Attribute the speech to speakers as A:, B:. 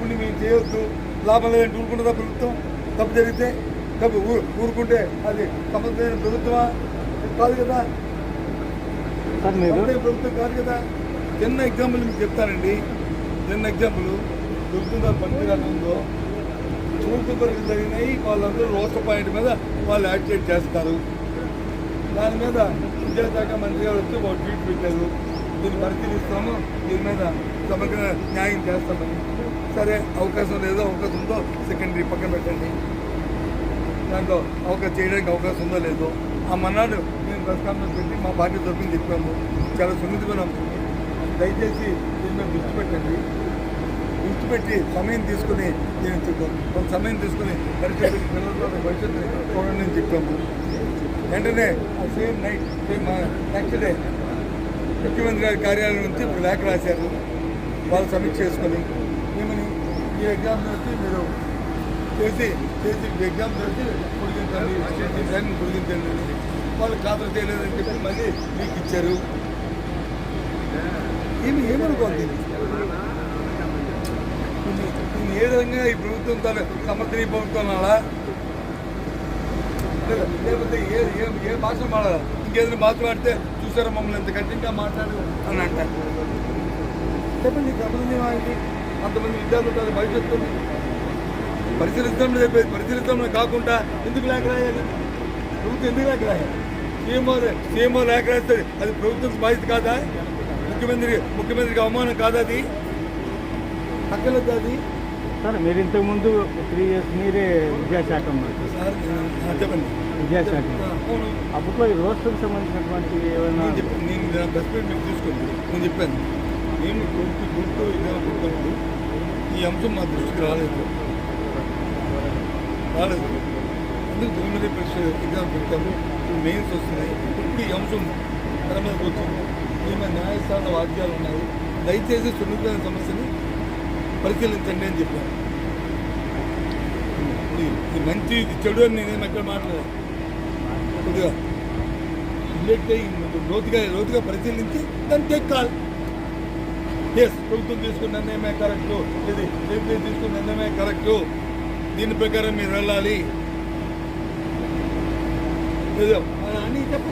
A: ఉండి మేము చేయొద్దు, లాభం లేదంటే ఊరుకుంటుందా ప్రభుత్వం? తప్పు జరిగితే తప్పు ఊరుకుంటే అది సమర్థమైన ప్రభుత్వమా? కాదు కదా, ప్రభుత్వం కాదు కదా. చిన్న ఎగ్జాంపుల్ మీకు చెప్తానండి. చిన్న ఎగ్జాంపుల్ ప్రభుత్వం పనికిరాకుందో చూపు కొరకు జరిగినాయి. వాళ్ళందరూ రోస్టర్ పాయింట్ మీద వాళ్ళు యాక్టివేట్ చేస్తారు. దాని మీద విద్యాశాఖ మంత్రి గారు వచ్చి ఒక ట్వీట్ పెట్టారు, దీన్ని పరిశీలిస్తాము, దీని మీద సమగ్ర న్యాయం చేస్తామని. సరే, అవకాశం లేదో అవకాశం ఉందో సెకండరీ పక్కన పెట్టండి. దాంట్లో అవకాశం చేయడానికి అవకాశం ఉందో లేదో ఆ మన్నాడు మేము ప్రెస్ కాన్ఫరెన్స్ పెట్టి మా పార్టీ తరఫున చెప్పాము. చాలా సున్నితమైన అంశం, దయచేసి దీని మీద దృష్టి పెట్టండి. దృష్టి పెట్టి సమయం తీసుకుని కొంత సమయం తీసుకుని పరిస్థితి పిల్లల భవిష్యత్తు చూడండి అని చెప్పాము. వెంటనే సేమ్ నైట్ నెక్స్ట్ డే ముఖ్యమంత్రి గారి కార్యాలయం నుంచి ఒక లేఖ రాశారు. వాళ్ళు సమీక్ష చేసుకొని ఏమని, ఈ ఎగ్జామ్ వచ్చి మీరు చేసి ఎగ్జామ్ చేసి పొడిగించండి, పొడిగించండి. వాళ్ళు ఖాతరు చేయలేదని చెప్పి మళ్ళీ మీకు ఇచ్చారు. ఏమనుకోండి, ఏ విధంగా ఈ ప్రభుత్వం తన సమర్థనీయ ప్రభుత్వం అలా లేకపోతే ఏ భాష మాట్లాడాలి, ఇంకేదైనా భాష మాడితే చూసారా మమ్మల్ని ఎంత కఠినంగా మాట్లాడు అని అంటారు. చెప్పండి, సమర్థనీయమైంది. అంతమంది విద్యార్థులు భవిష్యత్తు పరిశీలిస్తామని చెప్పేది, పరిశీలిస్తామని కాకుండా ఎందుకు లేఖ రాయాలి? ప్రభుత్వం ఎందుకు లేఖ రాయాలి? సీఎంఓ లేఖ రాస్తుంది, అది ప్రభుత్వం బాధ్యత కాదా? ముఖ్యమంత్రికి అవమానం కాదా? అది అక్కలేదు. అది
B: సార్ మీరు ఇంతకుముందు 3 years మీరే విద్యాశాఖ ఉన్నారు
A: సార్. చెప్పండి.
B: విద్యాశాఖ అప్పట్లో ఈ రోస్టర్కి సంబంధించినటువంటి ఏమైనా
A: నేను బెస్ట్ ఫ్రెండ్ మీరు చూసుకోండి. నేను చెప్పాను, మేము గుర్తు ఎగ్జామ్ పెట్టినప్పుడు ఈ అంశం మా దృష్టికి రాలేదు. అందుకు ప్రిలిమినరీ పరీక్ష ఎగ్జామ్ పెట్టాము, మెయిన్స్ వస్తున్నాయి. ఇప్పుడు ఈ అంశం తెర మీదకి వచ్చింది. ఏమైనా న్యాయస్థాన వాద్యాలు ఉన్నాయి, దయచేసి సున్నితమైన సమస్యని పరిశీలించండి అని చెప్పాను. ఇది మంచి, ఇది చెడు అని నేనేమి ఎక్కడ మాట్లాడాను. కొద్దిగా లోతుగా పరిశీలించి దాన్ని టేక్ కాల్. ప్రభుత్వం తీసుకున్న నిర్ణయమే కరెక్టు, ఇది తీసుకున్న నిర్ణయమే కరెక్టు, దీని ప్రకారం మీరు వెళ్ళాలి అని తప్పు